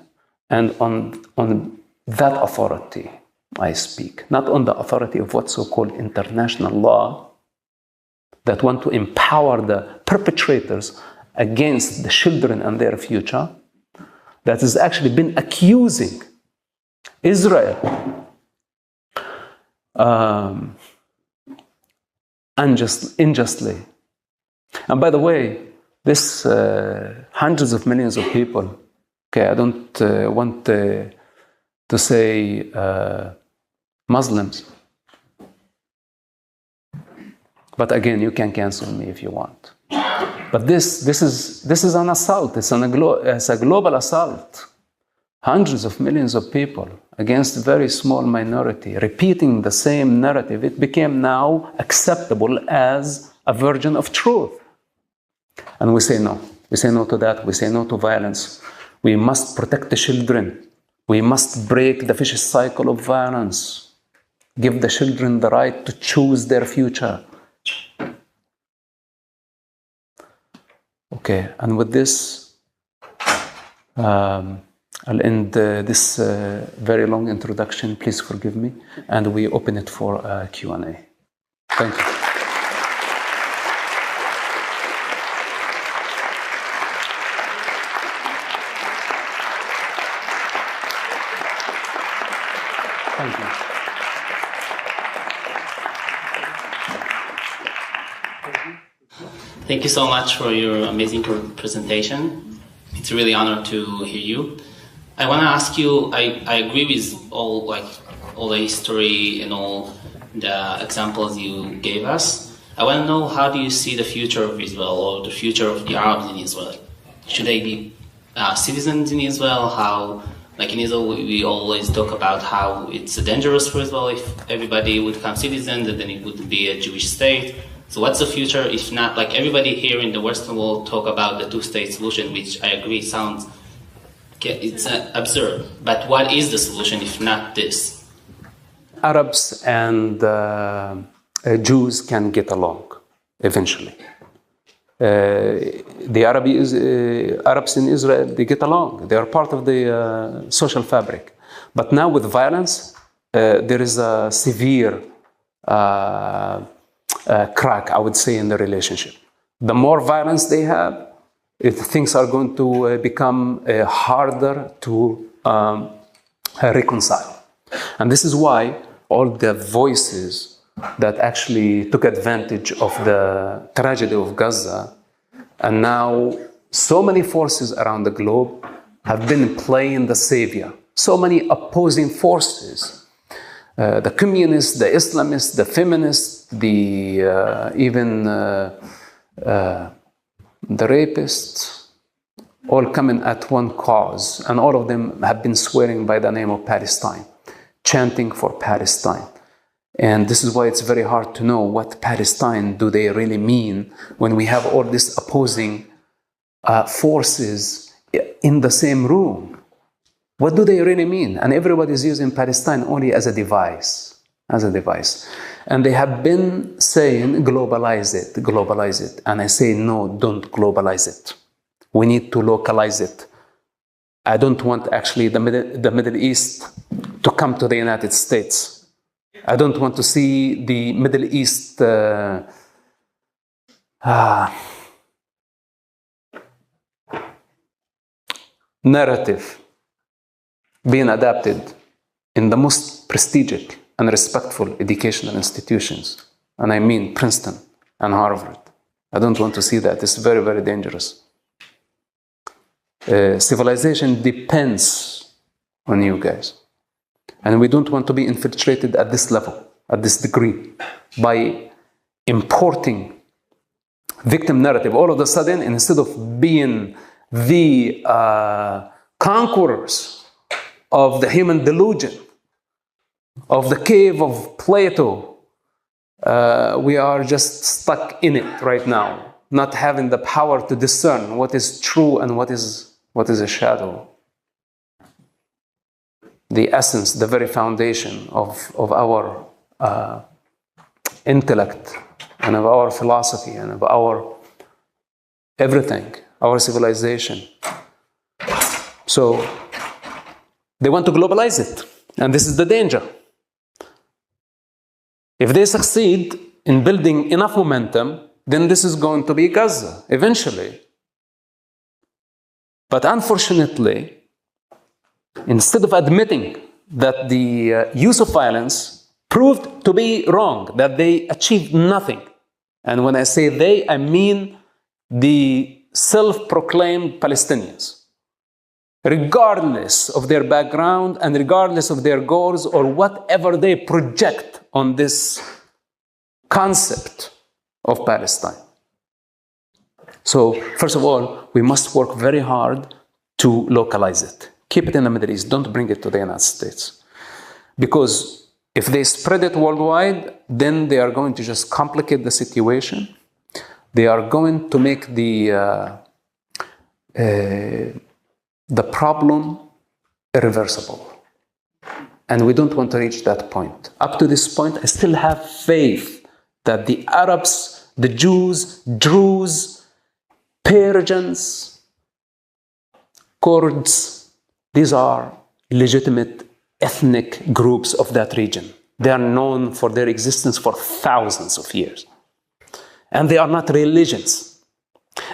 and on that authority I speak, not on the authority of what's so-called international law that want to empower the perpetrators against the children and their future, that has actually been accusing Israel unjustly. And by the way, this hundreds of millions of people, okay, I don't want to say Muslims, but again, you can cancel me if you want. But this is an assault. It's a global assault. Hundreds of millions of people against a very small minority, repeating the same narrative. It became now acceptable as a version of truth. And we say no. We say no to that. We say no to violence. We must protect the children. We must break the vicious cycle of violence. Give the children the right to choose their future. Okay, and with this, I'll end this very long introduction. Please forgive me. And we open it for Q&A. Thank you. Thank you. Thank you so much for your amazing presentation. It's a really honor to hear you. I want to ask you, I agree with all the history and all the examples you gave us. I want to know, how do you see the future of Israel or the future of the Arabs in Israel? Should they be citizens in Israel? How, like in Israel, we always talk about how it's dangerous for Israel if everybody would become citizens, and then it would be a Jewish state. So what's the future if not, like everybody here in the Western world talk about the two-state solution, which I agree sounds, it's absurd. But what is the solution if not this? Arabs and Jews can get along eventually. The Arabs in Israel, they get along. They are part of the social fabric. But now with violence, there is a severe crack, I would say, in the relationship. The more violence they have, things are going to become harder to reconcile. And this is why all the voices that actually took advantage of the tragedy of Gaza, and now so many forces around the globe have been playing the savior. So many opposing forces. The communists, the Islamists, the feminists, even the rapists, all coming at one cause, and all of them have been swearing by the name of Palestine, chanting for Palestine. And this is why it's very hard to know what Palestine do they really mean when we have all these opposing forces in the same room. What do they really mean? And everybody is using Palestine only as a device, And they have been saying, globalize it. And I say, no, don't globalize it. We need to localize it. I don't want actually the Middle East to come to the United States. I don't want to see the Middle East narrative being adapted in the most prestigious and respectful educational institutions. And I mean Princeton and Harvard. I don't want to see that. It's very, very dangerous. Civilization depends on you guys. And we don't want to be infiltrated at this level, at this degree, by importing victim narrative. All of a sudden, instead of being the conquerors of the human delusion, of the cave of Plato, we are just stuck in it right now, not having the power to discern what is true and what is a shadow. The essence, the very foundation of our intellect and of our philosophy and of our everything, our civilization. So they want to globalize it, and this is the danger. If they succeed in building enough momentum, then this is going to be Gaza eventually. But unfortunately, instead of admitting that the use of violence proved to be wrong, that they achieved nothing, and when I say they, I mean the self-proclaimed Palestinians, regardless of their background and regardless of their goals or whatever they project on this concept of Palestine. So, first of all, we must work very hard to localize it. Keep it in the Middle East. Don't bring it to the United States. Because if they spread it worldwide, then they are going to just complicate the situation. They are going to make the problem irreversible. And we don't want to reach that point. Up to this point, I still have faith that the Arabs, the Jews, Druze, Persians, Kurds, these are legitimate ethnic groups of that region. They are known for their existence for thousands of years. And they are not religions.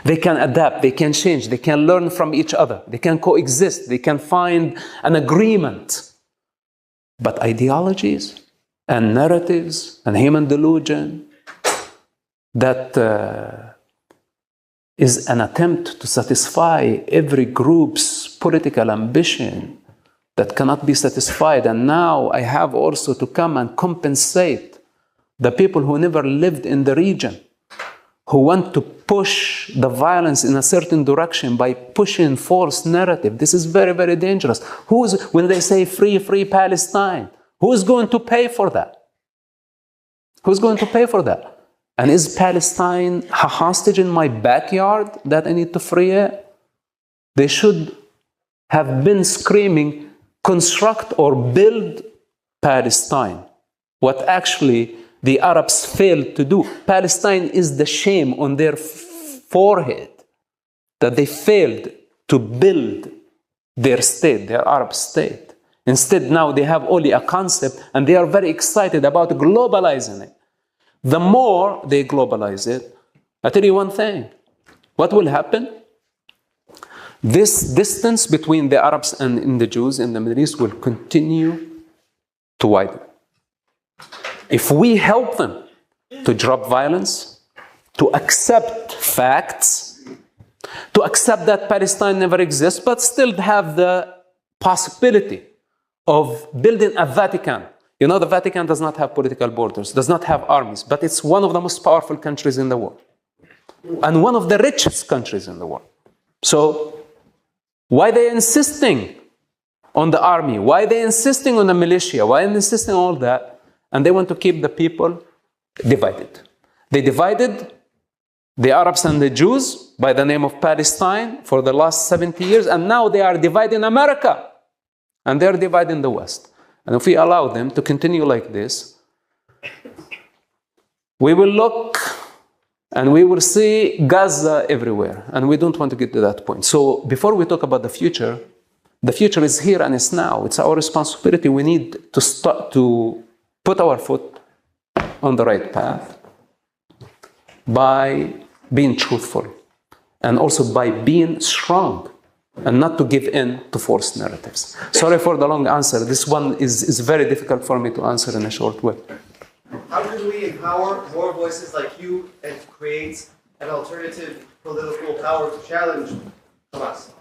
They can adapt, they can change, they can learn from each other, they can coexist, they can find an agreement. But ideologies and narratives and human delusion, that is an attempt to satisfy every group's political ambition that cannot be satisfied. And now I have also to come and compensate the people who never lived in the region, who want to push the violence in a certain direction by pushing false narrative. This is very, very dangerous. When they say free, free Palestine, who is going to pay for that? Who's going to pay for that? And is Palestine a hostage in my backyard that I need to free it? They should have been screaming, construct or build Palestine. What actually the Arabs failed to do. Palestine is the shame on their forehead that they failed to build their state, their Arab state. Instead, now they have only a concept and they are very excited about globalizing it. The more they globalize it, I tell you one thing, what will happen? This distance between the Arabs and the Jews in the Middle East will continue to widen. If we help them to drop violence, to accept facts, to accept that Palestine never exists, but still have the possibility of building a Vatican. You know, the Vatican does not have political borders, does not have armies, but it's one of the most powerful countries in the world and one of the richest countries in the world. So Why are they insisting on the army? Why are they insisting on the militia? Why are they insisting on all that? And they want to keep the people divided. They divided the Arabs and the Jews by the name of Palestine for the last 70 years, and now they are dividing America, and they are dividing the West. And if we allow them to continue like this, we will look and we will see Gaza everywhere, and we don't want to get to that point. So before we talk about the future is here and it's now. It's our responsibility. We need to start to put our foot on the right path by being truthful and also by being strong and not to give in to false narratives. Sorry for the long answer. This one is very difficult for me to answer in a short way. How can we empower more voices like you and create an alternative political power to challenge Hamas?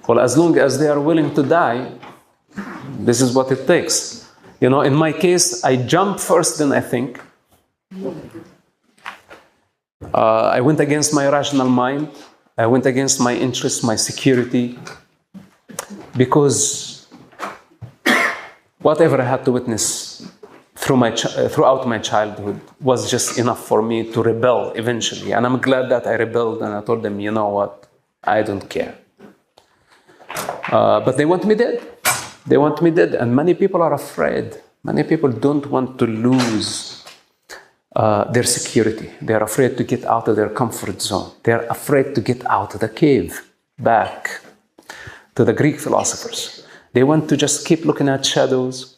Well, as long as they are willing to die, this is what it takes. You know, in my case, I jump first, then I think. I went against my rational mind. I went against my interests, my security, because whatever I had to witness throughout my childhood was just enough for me to rebel eventually. And I'm glad that I rebelled and I told them, you know what, I don't care. But they want me dead. They want me dead. And many people are afraid. Many people don't want to lose their security. They're afraid to get out of their comfort zone. They're afraid to get out of the cave, back to the Greek philosophers. They want to just keep looking at shadows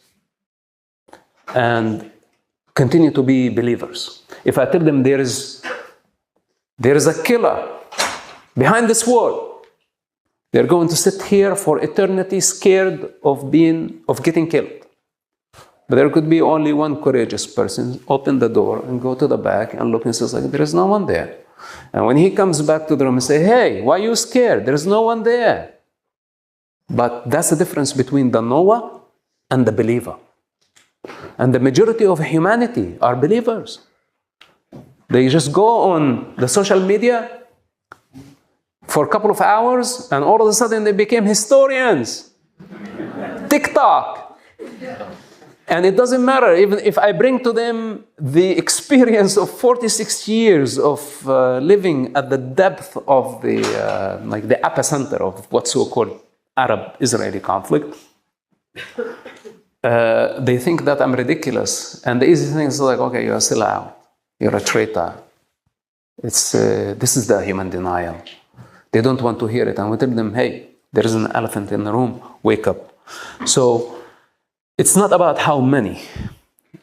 and continue to be believers. If I tell them there is a killer behind this wall, they're going to sit here for eternity scared of getting killed. But there could be only one courageous person, open the door and go to the back and look and says, like, there is no one there. And when he comes back to the room and say, hey, why are you scared? There is no one there. But that's the difference between the Noah and the believer. And the majority of humanity are believers. They just go on the social media for a couple of hours and all of a sudden they became historians. TikTok. And it doesn't matter, even if I bring to them the experience of 46 years of living at the depth of the epicenter of what's so-called Arab-Israeli conflict, they think that I'm ridiculous. And the easy thing is like, okay, you're still out. You're a traitor. This is the human denial. They don't want to hear it. And we tell them, hey, there is an elephant in the room. Wake up. So it's not about how many.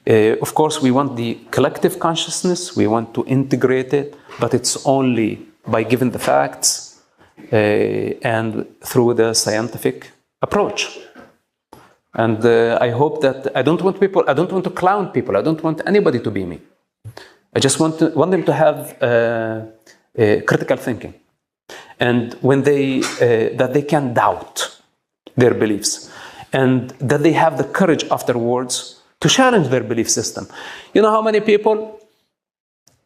Of course, we want the collective consciousness. We want to integrate it. But it's only by giving the facts and through the scientific approach. And I hope that I don't want to clown people. I don't want anybody to be me. I just want them to have critical thinking. And when that they can doubt their beliefs. And that they have the courage afterwards to challenge their belief system. You know how many people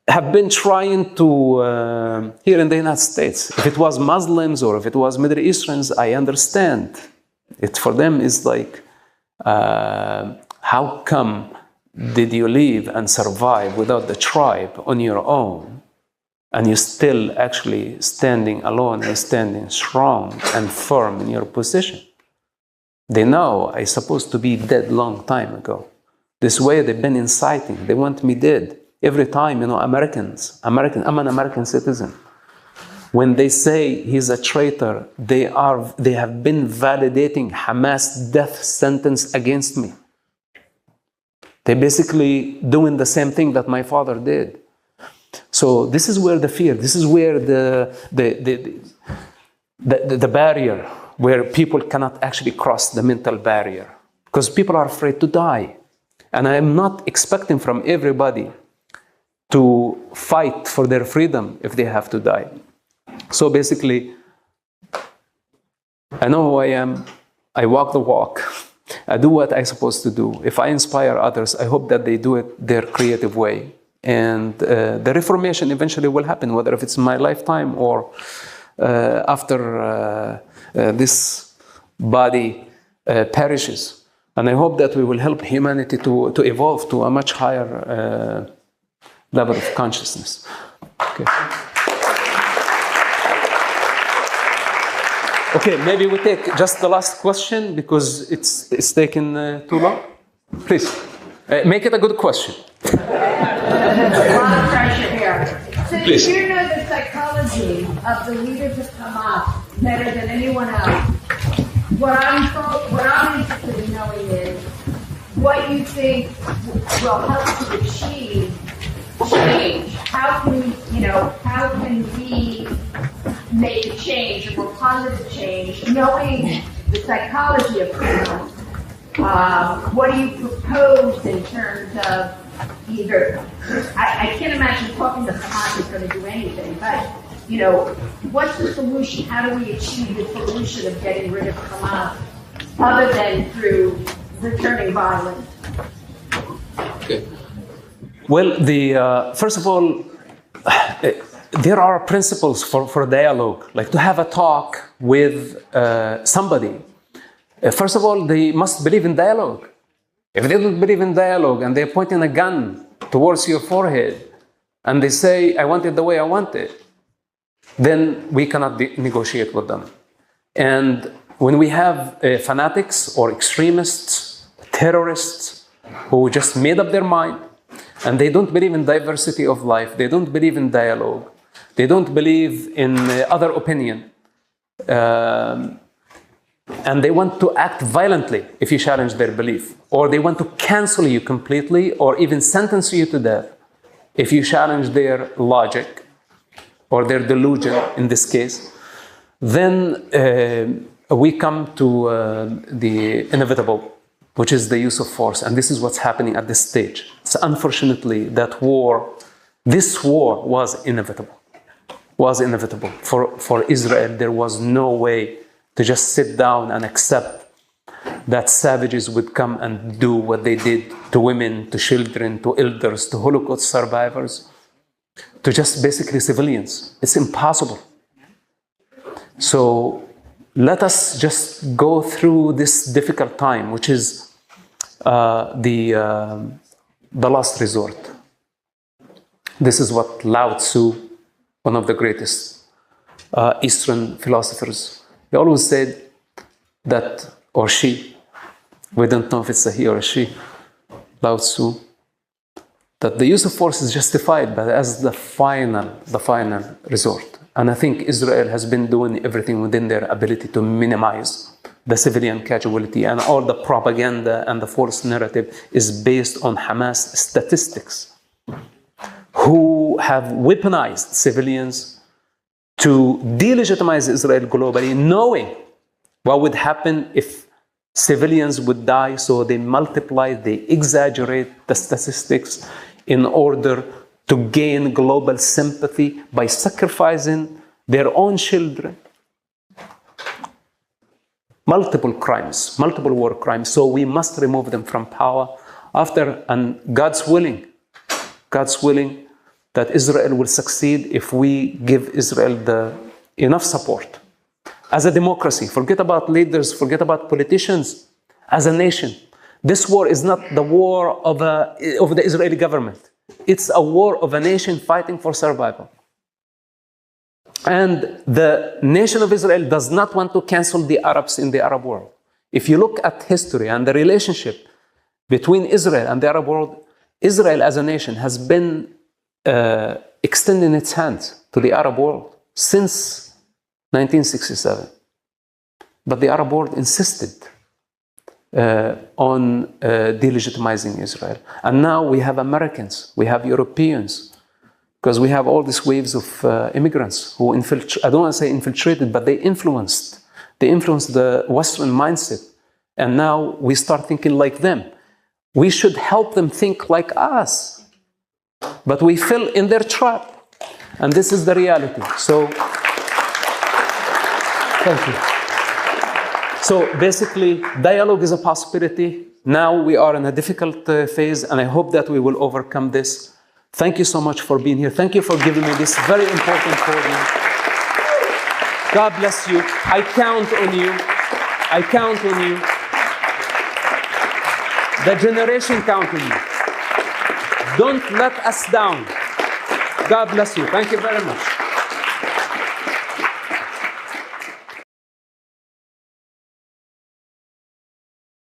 have been trying to, here in the United States, if it was Muslims or if it was Middle Easterns, I understand. It for them is like, how come did you live and survive without the tribe on your own? And you're still actually standing alone and standing strong and firm in your position. They know I'm supposed to be dead long time ago. This way they've been inciting. They want me dead. Every time, you know, I'm an American citizen. When they say he's a traitor, they have been validating Hamas death sentence against me. They're basically doing the same thing that my father did. So this is where the fear, this is where the barrier, where people cannot actually cross the mental barrier. Because people are afraid to die. And I am not expecting from everybody to fight for their freedom if they have to die. So basically, I know who I am. I walk the walk. I do what I'm supposed to do. If I inspire others, I hope that they do it their creative way. And the reformation eventually will happen, whether if it's in my lifetime or after this body perishes. And I hope that we will help humanity to evolve to a much higher level of consciousness. Okay. Okay, maybe we take just the last question because it's taken too long. Please, make it a good question. A lot of pressure here. So Please. you know the psychology of the leaders of Hamas better than anyone else. What I'm interested in knowing is what you think will help to achieve change. How can we make a change, a more positive change, knowing the psychology of Hamas? What do you propose in terms of either, I can't imagine talking to Hamas is going to do anything, but, what's the solution? How do we achieve the solution of getting rid of Hamas other than through returning violence? Okay. Well, first of all, there are principles for dialogue, like to have a talk with somebody. First of all, they must believe in dialogue. If they don't believe in dialogue and they're pointing a gun towards your forehead and they say, I want it the way I want it, then we cannot negotiate with them. And when we have fanatics or extremists, terrorists who just made up their mind and they don't believe in diversity of life, they don't believe in dialogue, they don't believe in other opinion, and they want to act violently if you challenge their belief, or they want to cancel you completely or even sentence you to death if you challenge their logic or their delusion in this case, then we come to the inevitable, which is the use of force. And this is what's happening at this stage. So unfortunately, this war was inevitable. For Israel, there was no way to just sit down and accept that savages would come and do what they did to women, to children, to elders, to Holocaust survivors, to just basically civilians. It's impossible. So let us just go through this difficult time, which is the last resort. This is what Lao Tzu, one of the greatest Eastern philosophers, he always said that, or she, we don't know if it's a he or a she, Lao Tzu, that the use of force is justified, but as the final resort. And I think Israel has been doing everything within their ability to minimize the civilian casualty, and all the propaganda and the false narrative is based on Hamas statistics, who have weaponized civilians to delegitimize Israel globally, knowing what would happen if civilians would die. So they multiply, they exaggerate the statistics in order to gain global sympathy by sacrificing their own children. Multiple crimes, multiple war crimes. So we must remove them from power and God's willing that Israel will succeed if we give Israel enough support. As a democracy, forget about leaders, forget about politicians. As a nation, this war is not the war of the Israeli government. It's a war of a nation fighting for survival. And the nation of Israel does not want to cancel the Arabs in the Arab world. If you look at history and the relationship between Israel and the Arab world, Israel as a nation has been extending its hands to the Arab world since 1967. But the Arab world insisted on delegitimizing Israel. And now we have Americans, we have Europeans, because we have all these waves of immigrants who I don't want to say infiltrated, but they influenced the Western mindset. And now we start thinking like them. We should help them think like us. But we fell in their trap. And this is the reality. So, thank you. So basically, dialogue is a possibility. Now we are in a difficult phase, and I hope that we will overcome this. Thank you so much for being here. Thank you for giving me this very important podium. God bless you. I count on you. I count on you. The generation count on you. Don't let us down. God bless you. Thank you very much.